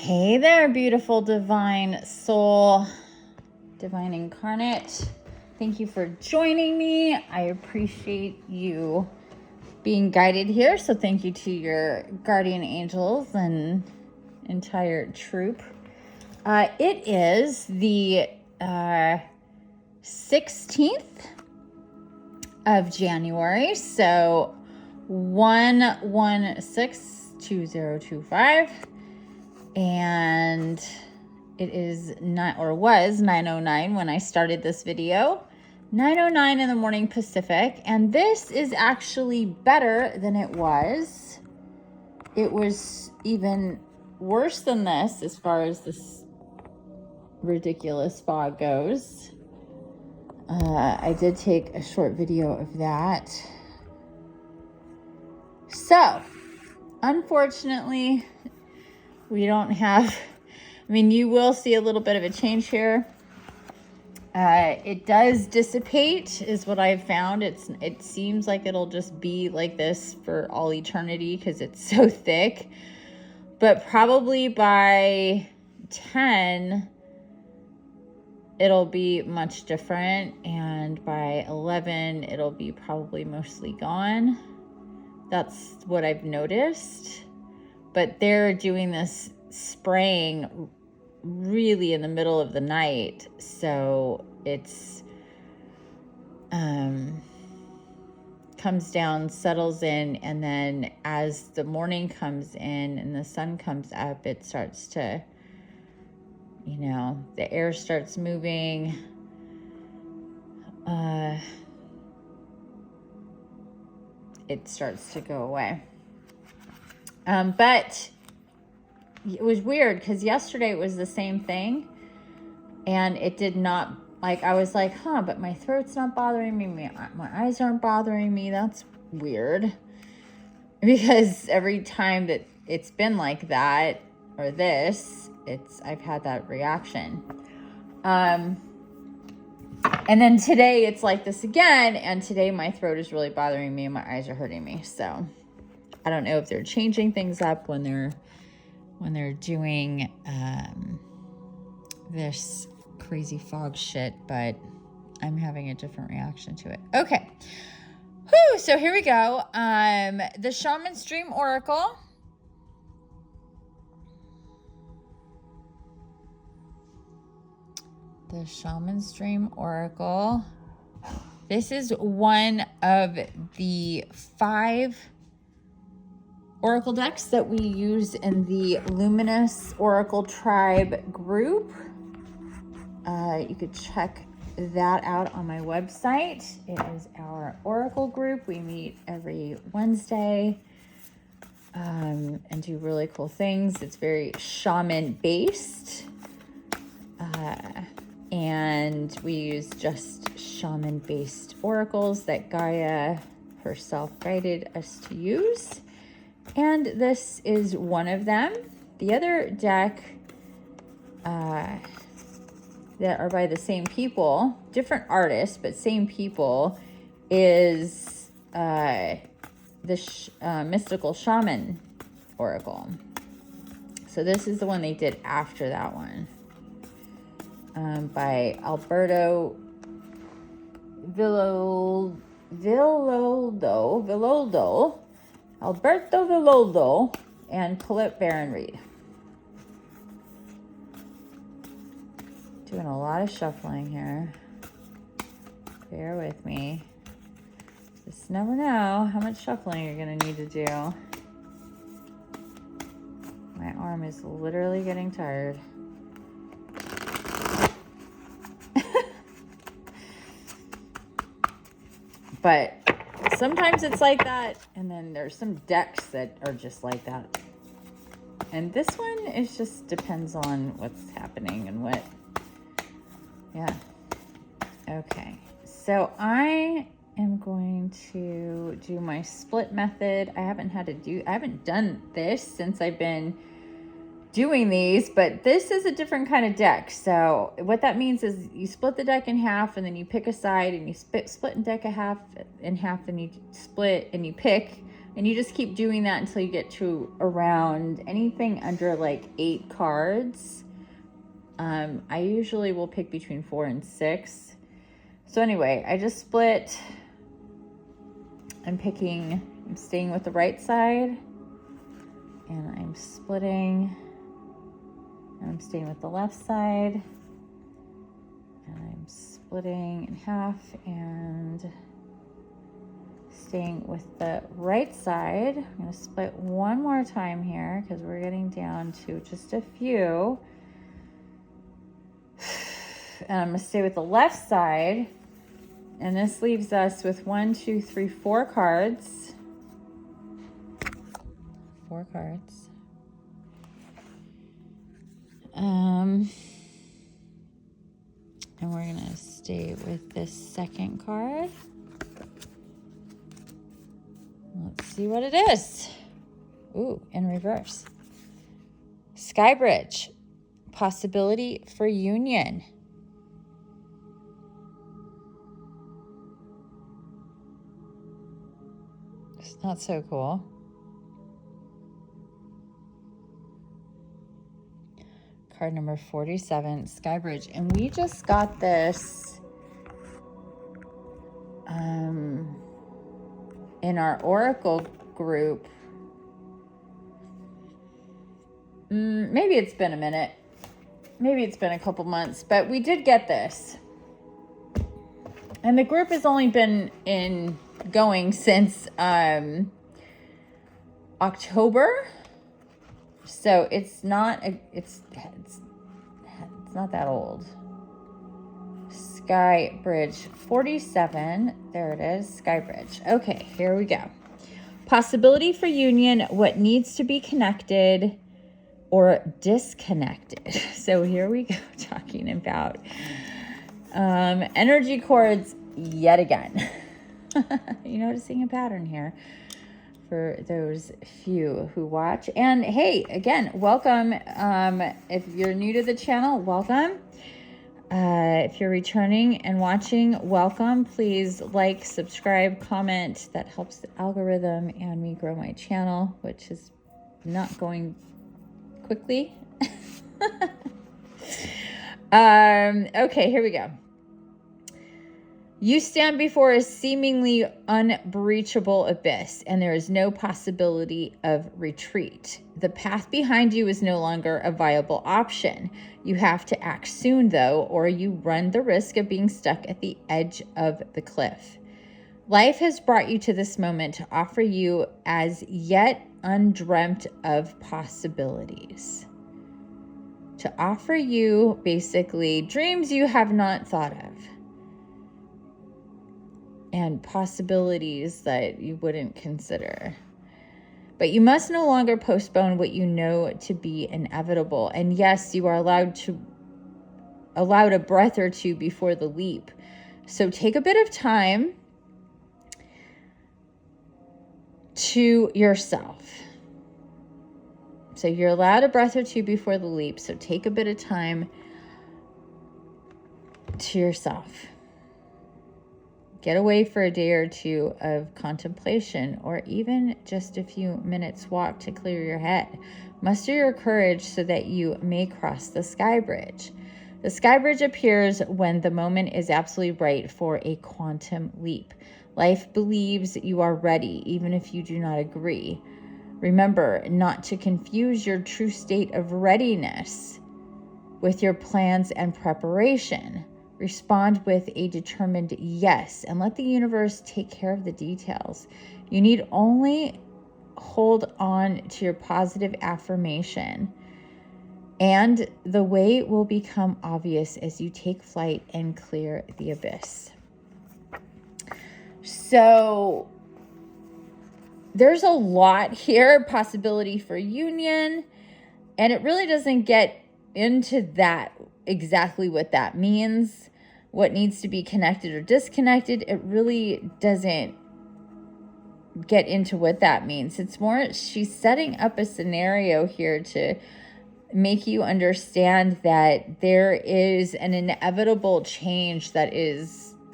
Hey there, beautiful divine soul, divine incarnate. Thank you for joining me. I appreciate you being guided here. So thank you to your guardian angels and entire troop. It is the 16th of January. So 1162025. And it is not, or was 9:09 when I started this video, 9:09 in the morning Pacific. And this is actually better than it was. It was even worse than this as far as this ridiculous fog goes. I did take a short video of that. So, unfortunately, we don't have, you will see a little bit of a change here. It does dissipate is what I've found. It seems like it'll just be like this for all eternity because it's so thick. But probably by 10, it'll be much different. And by 11, it'll be probably mostly gone. That's what I've noticed. But they're doing this spraying really in the middle of the night. So it's comes down, settles in, and then as the morning comes in and the sun comes up, it starts to, the air starts moving. It starts to go away. But it was weird because yesterday it was the same thing and it did not, I was like, but my throat's not bothering me. My eyes aren't bothering me. That's weird because every time that it's been like that or this, I've had that reaction. And then today it's like this again. And today my throat is really bothering me and my eyes are hurting me. So I don't know if they're changing things up when they're doing this crazy fog shit, but I'm having a different reaction to it. Okay. Whew, so here we go. The Shaman Stream Oracle. The Shaman Stream Oracle. This is one of the 5 Oracle decks that we use in the Luminous Oracle Tribe group. You could check that out on my website. It is our Oracle group. We meet every Wednesday and do really cool things. It's very shaman based. And we use just shaman based oracles that Gaia herself guided us to use. And this is one of them. The other deck that are by the same people, different artists, but same people, is the Mystical Shaman Oracle. So this is the one they did after that one, by Alberto Alberto Villoldo and Philip Baron Reed. Doing a lot of shuffling here. Bear with me. Just never know how much shuffling you're going to need to do. My arm is literally getting tired. But sometimes it's like that, and then there's some decks that are just like that. And this one is just depends on what's happening and what. Yeah. Okay. So I am going to do my split method. I haven't done this since I've been doing these, but this is a different kind of deck. So what that means is you split the deck in half and then you pick a side and you split the deck in half and you split and you pick And you just keep doing that until you get to around anything under like 8 cards. I usually will pick between 4 and 6. So anyway, I just split. I'm staying with the right side, and I'm splitting, and I'm staying with the left side, and I'm splitting in half and staying with the right side. I'm going to split one more time here because we're getting down to just a few. And I'm going to stay with the left side. And this leaves us with 1, 2, 3, 4 cards. 4 cards. And we're going to stay with this second card. Let's see what it is. Ooh, in reverse. Sky Bridge. Possibility for union. It's not so cool. Card number 47, Sky Bridge. And we just got this in our Oracle group. Maybe it's been a minute. Maybe it's been a couple months, but we did get this. And the group has only been going since October. So it's not not that old. Sky Bridge 47. There it is. Sky Bridge. Okay, here we go. Possibility for union, what needs to be connected or disconnected. So here we go, talking about energy cords yet again. You're noticing a pattern here for those few who watch. And hey, again, welcome. If you're new to the channel, welcome. If you're returning and watching, welcome. Please like, subscribe, comment. That helps the algorithm and me grow my channel, which is not going quickly. Okay, here we go. You stand before a seemingly unbreachable abyss, and there is no possibility of retreat. The path behind you is no longer a viable option. You have to act soon, though, or you run the risk of being stuck at the edge of the cliff. Life has brought you to this moment to offer you as yet undreamt of possibilities. To offer you, basically, dreams you have not thought of. And possibilities that you wouldn't consider. But you must no longer postpone what you know to be inevitable. And yes, you are allowed a breath or two before the leap. So take a bit of time to yourself. So you're allowed a breath or two before the leap. So take a bit of time to yourself. Get away for a day or two of contemplation, or even just a few minutes walk to clear your head. Muster your courage so that you may cross the sky bridge. The sky bridge appears when the moment is absolutely right for a quantum leap. Life believes you are ready, even if you do not agree. Remember not to confuse your true state of readiness with your plans and preparation. Respond with a determined yes, and let the universe take care of the details. You need only hold on to your positive affirmation, and the way will become obvious as you take flight and clear the abyss. So there's a lot here, possibility for union, and it really doesn't get into that, exactly what that means, what needs to be connected or disconnected. It really doesn't get into what that means. It's more, she's setting up a scenario here to make you understand that there is an inevitable change that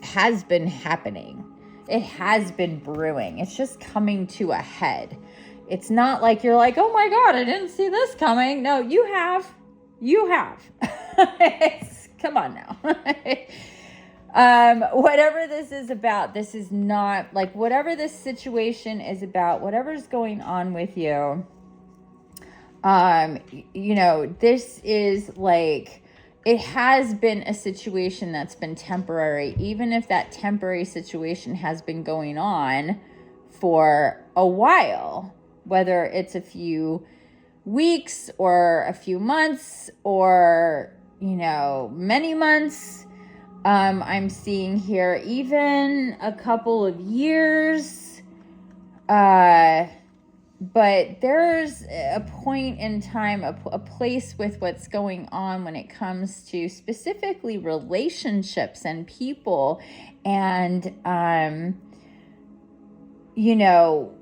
has been happening. it has been brewing. It's just coming to a head. It's not like you're like, oh my God, I didn't see this coming. No, you have. Come on now. Whatever this is about, this is not like, whatever this situation is about, whatever's going on with you, this is like, it has been a situation that's been temporary, even if that temporary situation has been going on for a while, whether it's a few weeks or a few months or, many months. I'm seeing here even a couple of years, but there's a point in time, a place with what's going on when it comes to specifically relationships and people and,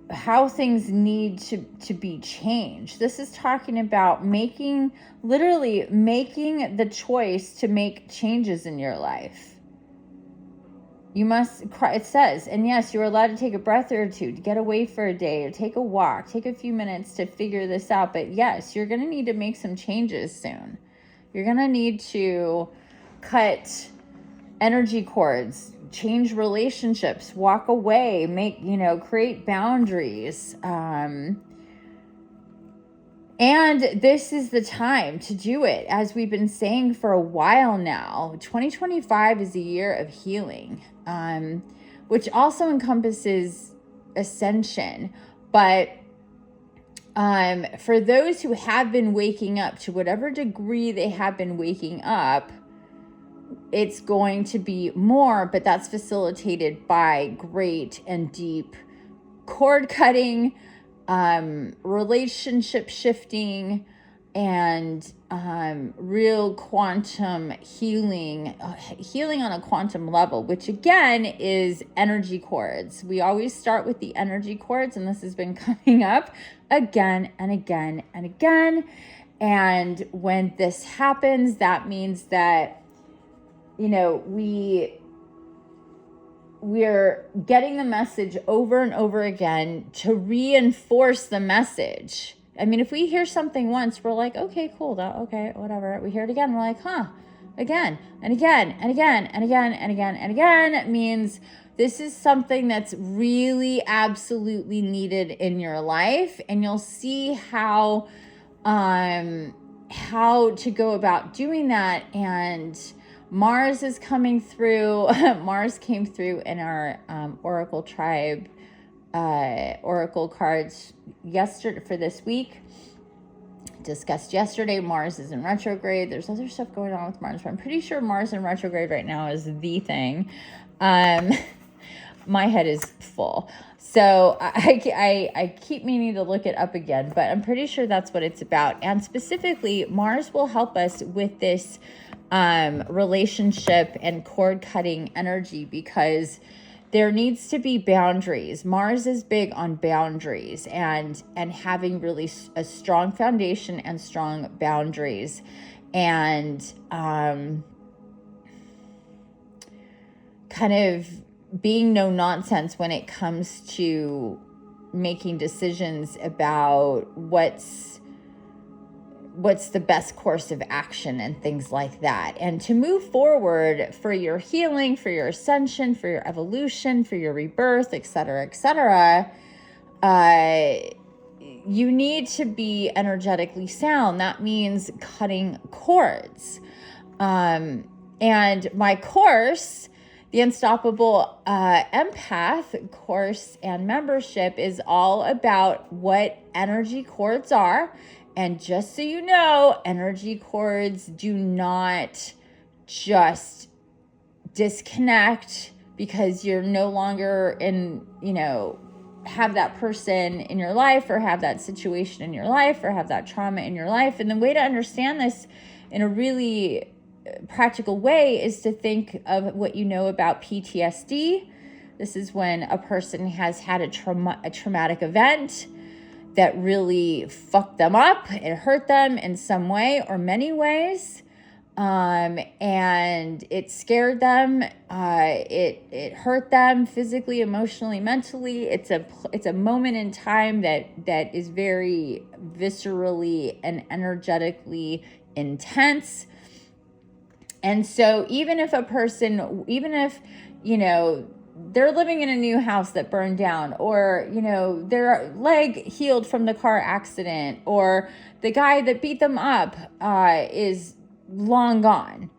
how things need to be changed. This is talking about literally making the choice to make changes in your life. You must, it says, and yes, you're allowed to take a breath or two, to get away for a day, or take a walk, take a few minutes to figure this out. But yes, you're going to need to make some changes soon. You're going to need to cut energy cords, change relationships, walk away, create boundaries. And this is the time to do it. As we've been saying for a while now, 2025 is a year of healing, which also encompasses ascension. But for those who have been waking up, to whatever degree they have been waking up, it's going to be more, but that's facilitated by great and deep cord cutting, relationship shifting, and real quantum healing on a quantum level, which again is energy cords. We always start with the energy cords, and this has been coming up again and again and again. And when this happens, that means that we're getting the message over and over again to reinforce the message. I mean, if we hear something once, we're like, okay, cool, okay, whatever. We hear it again, we're like, again and again and again and again and again and again. It means this is something that's really absolutely needed in your life, and you'll see how to go about doing that. And Mars is coming through. Mars came through in our Oracle Tribe Oracle cards yesterday for this week. Discussed yesterday. Mars is in retrograde. There's other stuff going on with Mars, but I'm pretty sure Mars in retrograde right now is the thing. My head is full. So I keep meaning to look it up again, but I'm pretty sure that's what it's about. And specifically, Mars will help us with this relationship and cord cutting energy, because there needs to be boundaries. Mars is big on boundaries and having really a strong foundation and strong boundaries, and kind of being no nonsense when it comes to making decisions about what's the best course of action and things like that. And to move forward for your healing, for your ascension, for your evolution, for your rebirth, etc., you need to be energetically sound. That means cutting cords. And my course, the Unstoppable Empath course and membership, is all about what energy cords are. And just so you know, energy cords do not just disconnect because you're no longer have that person in your life, or have that situation in your life, or have that trauma in your life. And the way to understand this in a really practical way is to think of what you know about PTSD. This is when a person has had a traumatic event that really fucked them up, it hurt them in some way or many ways. and it scared them. It hurt them physically, emotionally, mentally. It's a moment in time that is very viscerally and energetically intense. And so even if they're living in a new house that burned down, or their leg healed from the car accident, or the guy that beat them up is long gone,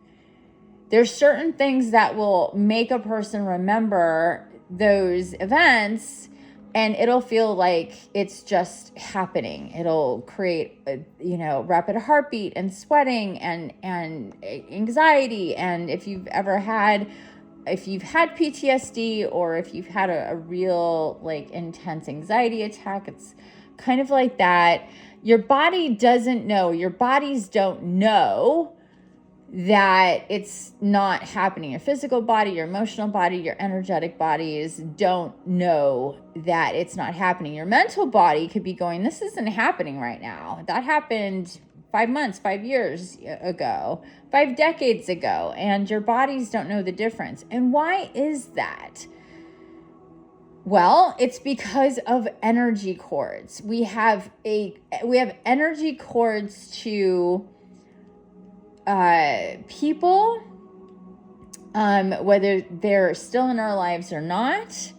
there's certain things that will make a person remember those events, and it'll feel like it's just happening. It'll create rapid heartbeat and sweating and anxiety. And if you've had PTSD, or if you've had a real intense anxiety attack, it's kind of like that. Your body doesn't know. Your bodies don't know that it's not happening. Your physical body, your emotional body, your energetic bodies don't know that it's not happening. Your mental body could be going, this isn't happening right now. That happened 5 months, 5 years ago, 5 decades ago, and your bodies don't know the difference. And why is that? Well, it's because of energy cords. We have energy cords to people, whether they're still in our lives or not.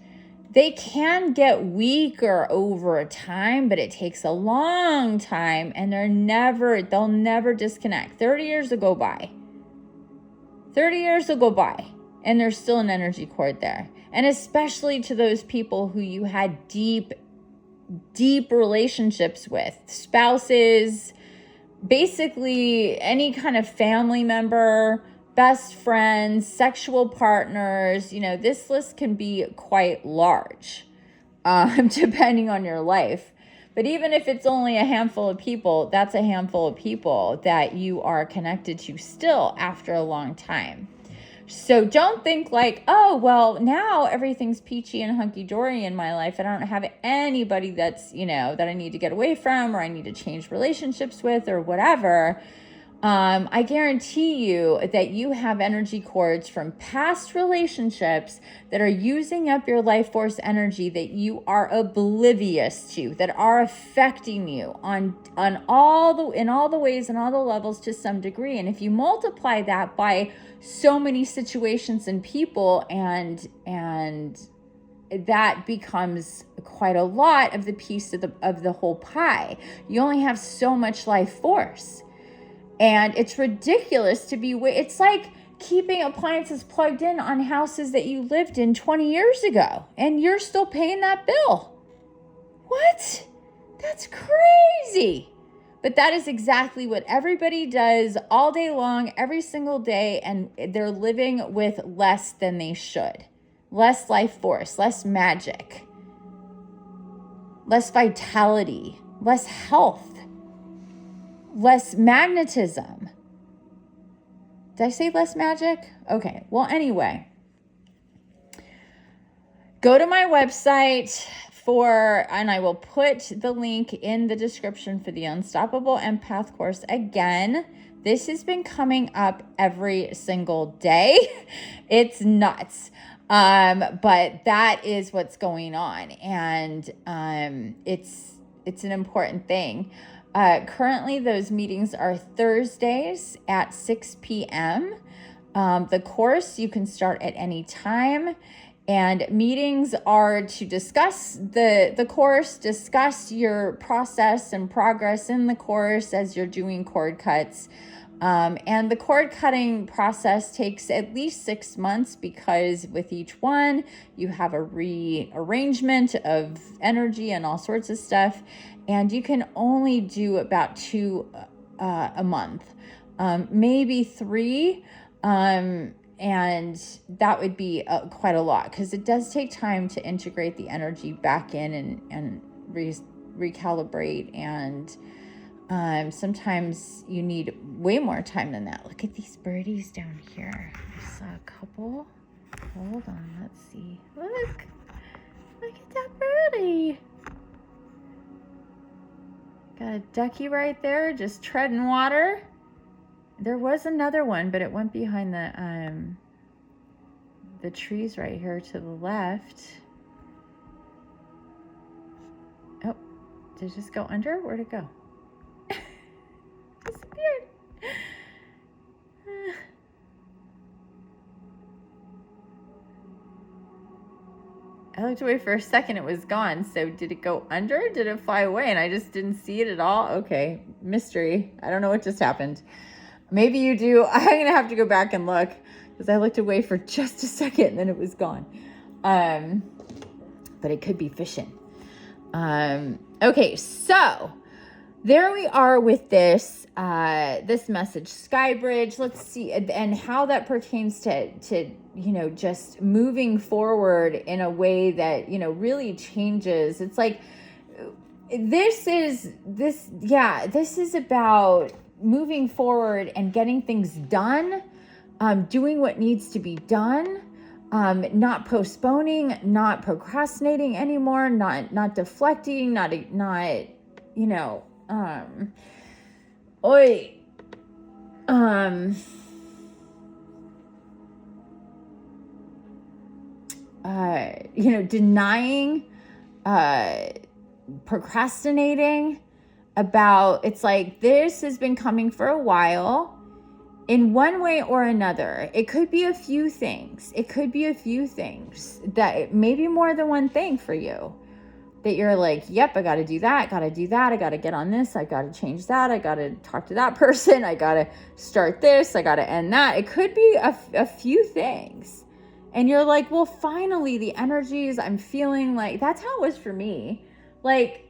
They can get weaker over time, but it takes a long time, and they'll never disconnect. 30 years will go by. 30 years will go by, and there's still an energy cord there. And especially to those people who you had deep relationships with, spouses, basically any kind of family member, best friends, sexual partners. This list can be quite large, depending on your life. But even if it's only a handful of people, that's a handful of people that you are connected to still after a long time. So don't think like, oh, well, now everything's peachy and hunky-dory in my life. I don't have anybody that's, that I need to get away from, or I need to change relationships with, or whatever. I guarantee you that you have energy cords from past relationships that are using up your life force energy that you are oblivious to, that are affecting you in all the ways and all the levels to some degree. And if you multiply that by so many situations and people, and that becomes quite a lot of the piece of the whole pie. You only have so much life force. And it's ridiculous to be, it's like keeping appliances plugged in on houses that you lived in 20 years ago, and you're still paying that bill. What? That's crazy. But that is exactly what everybody does all day long, every single day, and they're living with less than they should. Less life force, less magic, less vitality, less health, less magnetism. Did I say less magic? Okay. Well, anyway, go to my website and I will put the link in the description for the Unstoppable Empath course. Again, this has been coming up every single day. It's nuts. But that is what's going on. And it's an important thing. Currently, those meetings are Thursdays at 6 p.m. The course, you can start at any time. And meetings are to discuss the course, discuss your process and progress in the course as you're doing cord cuts. And the cord cutting process takes at least 6 months, because with each one, you have a rearrangement of energy and all sorts of stuff. And you can only do about 2 a month, maybe 3. And that would be quite a lot, because it does take time to integrate the energy back in and recalibrate. And sometimes you need way more time than that. Look at these birdies down here. I saw a couple. Hold on, let's see. Look at that birdie. Got a ducky right there, just treading water. There was another one, but it went behind the trees right here to the left. Oh, did it just go under? Where'd it go? Disappeared. I looked away for a second, it was gone. So did it go under? Did it fly away? And I just didn't see it at all? Okay, mystery. I don't know what just happened. Maybe you do. I'm going to have to go back and look because I looked away for just a second and then it was gone. But it could be fishing. Okay, so there we are with this this message, Skybridge. Let's see, and how that pertains to just moving forward in a way that really changes. It's like this is about moving forward and getting things done, doing what needs to be done. Not postponing, not procrastinating anymore, not deflecting, denying, procrastinating about, it's like this has been coming for a while. In one way or another, it could be a few things. It could be a few things that maybe more than one thing for you that you're like, yep, I got to do that. I got to get on this. I got to change that. I got to talk to that person. I got to start this. I got to end that. It could be a few things. And you're like, well, finally the energies I'm feeling, like that's how it was for me. Like,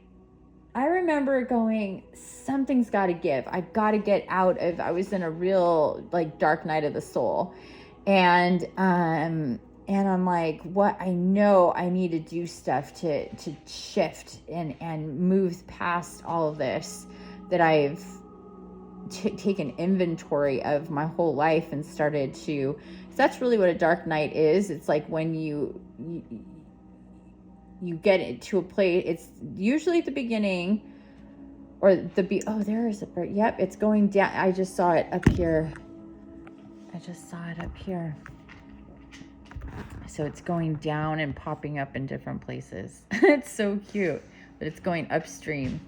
I remember going, something's got to give. I got to get out of, I was in a real like dark night of the soul. And I'm like, what? I know I need to do stuff to shift and move past all of this that I've taken inventory of my whole life and started to, so that's really what a dark night is. It's like when you get it to a place, it's usually at the beginning or there is a bird. Yep, it's going down. I just saw it up here. So it's going down and popping up in different places. It's so cute, but it's going upstream.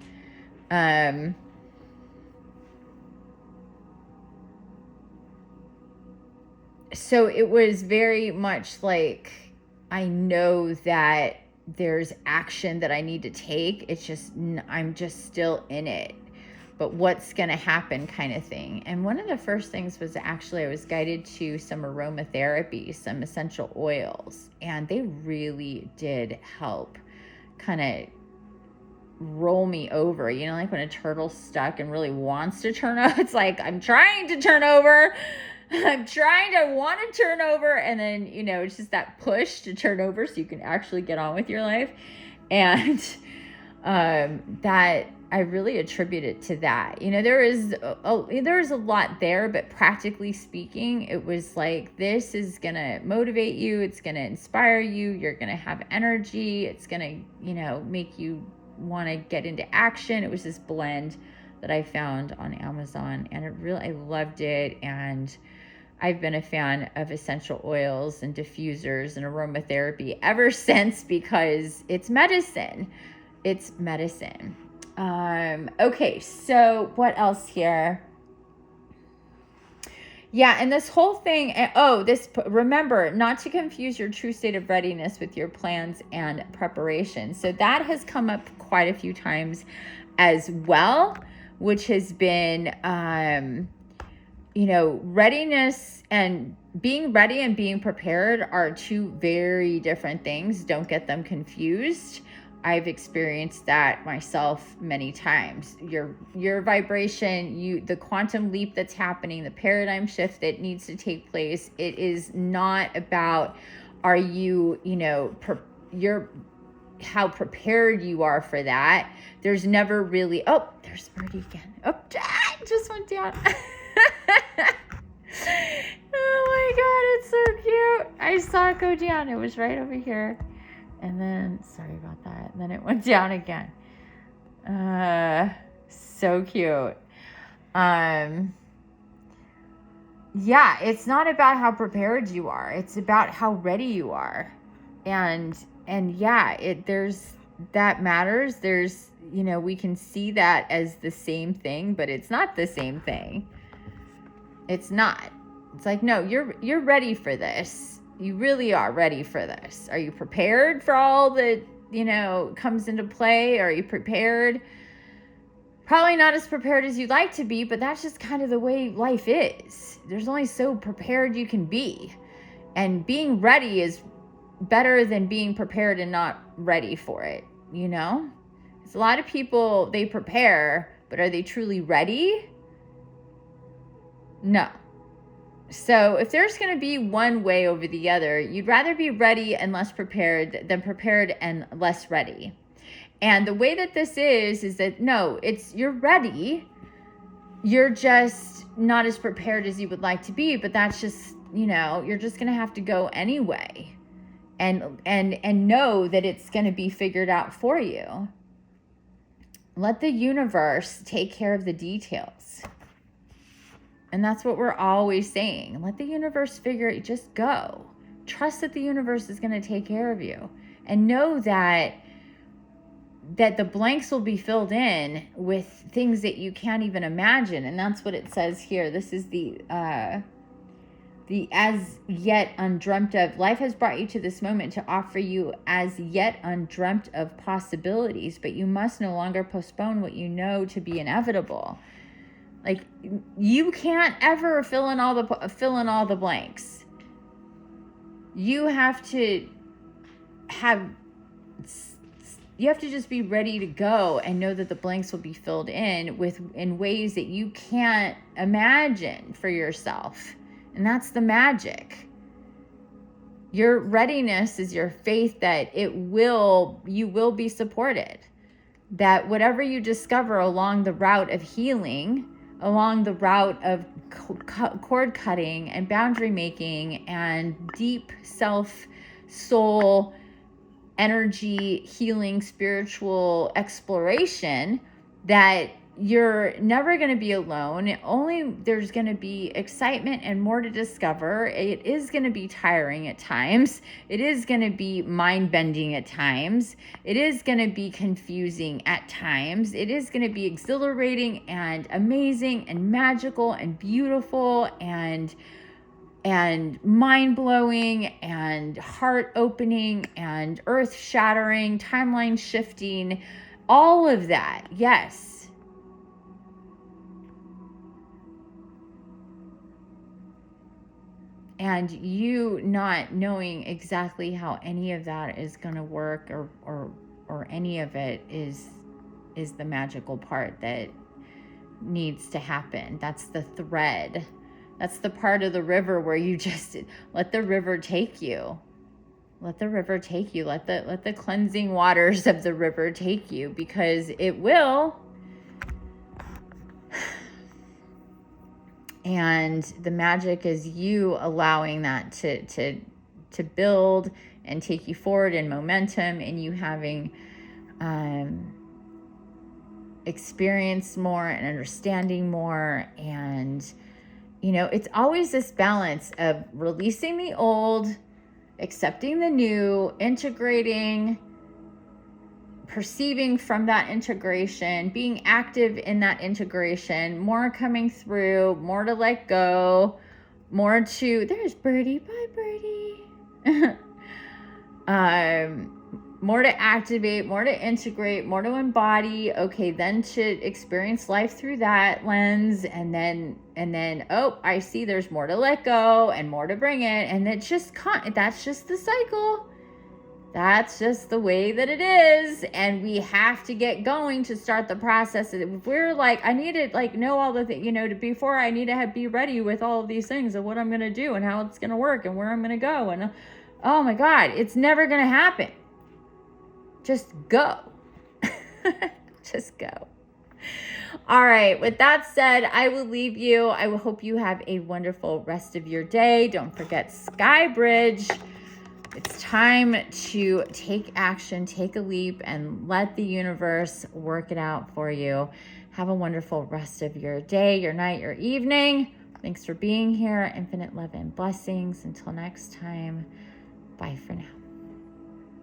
So it was very much like, I know that there's action that I need to take. It's just, I'm just still in it, but what's going to happen kind of thing. And one of the first things was actually, I was guided to some aromatherapy, some essential oils, and they really did help kind of roll me over, like when a turtle's stuck and really wants to turn over. It's like, I'm trying to turn over. I'm trying to want to turn over, and then it's just that push to turn over so you can actually get on with your life. And that I really attribute it to that. There is a lot there, but practically speaking, it was like, this is gonna motivate you, it's gonna inspire you, you're gonna have energy, it's gonna make you want to get into action. It was this blend that I found on Amazon, and I loved it. And I've been a fan of essential oils and diffusers and aromatherapy ever since, because it's medicine. It's medicine. Okay, so what else here? Yeah, and this whole thing, remember not to confuse your true state of readiness with your plans and preparation. So that has come up quite a few times as well, which has been, readiness and being ready and being prepared are two very different things. Don't get them confused. I've experienced that myself many times. Your vibration, the quantum leap that's happening, the paradigm shift that needs to take place, it is not about, are you, how prepared you are for that. There's never really, there's Birdie again. It just went down. Oh my God, it's so cute. I saw it go down. It was right over here. And then, sorry about that. And then it went down again. So cute. yeah, it's not about how prepared you are. It's about how ready you are. And yeah, that matters. There's, we can see that as the same thing, but it's not the same thing. It's not. It's like, no, you're ready for this. You really are ready for this. Are you prepared for all that, comes into play? Are you prepared? Probably not as prepared as you'd like to be, but that's just kind of the way life is. There's only so prepared you can be. And being ready is better than being prepared and not ready for it, It's a lot of people, they prepare, but are they truly ready? No. So if there's going to be one way over the other, you'd rather be ready and less prepared than prepared and less ready. And the way that this is that no, you're ready. You're just not as prepared as you would like to be, but that's just, you're just going to have to go anyway. And know that it's going to be figured out for you. Let the universe take care of the details. And that's what we're always saying. Let the universe figure it, just go. Trust that the universe is going to take care of you. And know that the blanks will be filled in with things that you can't even imagine. And that's what it says here. This is the as yet undreamt of. Life has brought you to this moment to offer you as yet undreamt of possibilities, but you must no longer postpone what you know to be inevitable. Like, you can't ever fill in all the blanks. You have to just be ready to go and know that the blanks will be filled in in ways that you can't imagine for yourself. And that's the magic. Your readiness is your faith that you will be supported. That whatever you discover along the route of healing, along the route of cord cutting and boundary making and deep soul energy healing, spiritual exploration, that you're never going to be alone. Only there's going to be excitement and more to discover. It is going to be tiring at times. It is going to be mind-bending at times. It is going to be confusing at times. It is going to be exhilarating and amazing and magical and beautiful and mind-blowing and heart-opening and earth-shattering, timeline-shifting, all of that, yes. And you not knowing exactly how any of that is going to work or any of it is the magical part that needs to happen. That's the thread. That's the part of the river where you just let the river take you. Let the river take you. Let the cleansing waters of the river take you, because it will. And the magic is you allowing that to build and take you forward in momentum, and you having experienced more and understanding more. And, it's always this balance of releasing the old, accepting the new, integrating, perceiving from that integration, being active in that integration, more coming through, more to let go, more to, there's Birdie, bye Birdie. More to activate, more to integrate, more to embody. Okay, then to experience life through that lens, and then oh, I see there's more to let go and more to bring it, and that's just the cycle. That's just the way that it is, and we have to get going to start the process. If we're like, I need to know all the things, before I need to be ready with all of these things of what I'm going to do and how it's going to work and where I'm going to go. And oh my God, it's never going to happen. Just go. Just go. All right. With that said, I will leave you. I will hope you have a wonderful rest of your day. Don't forget Skybridge. It's time to take action, take a leap, and let the universe work it out for you. Have a wonderful rest of your day, your night, your evening. Thanks for being here. Infinite love and blessings. Until next time, bye for now.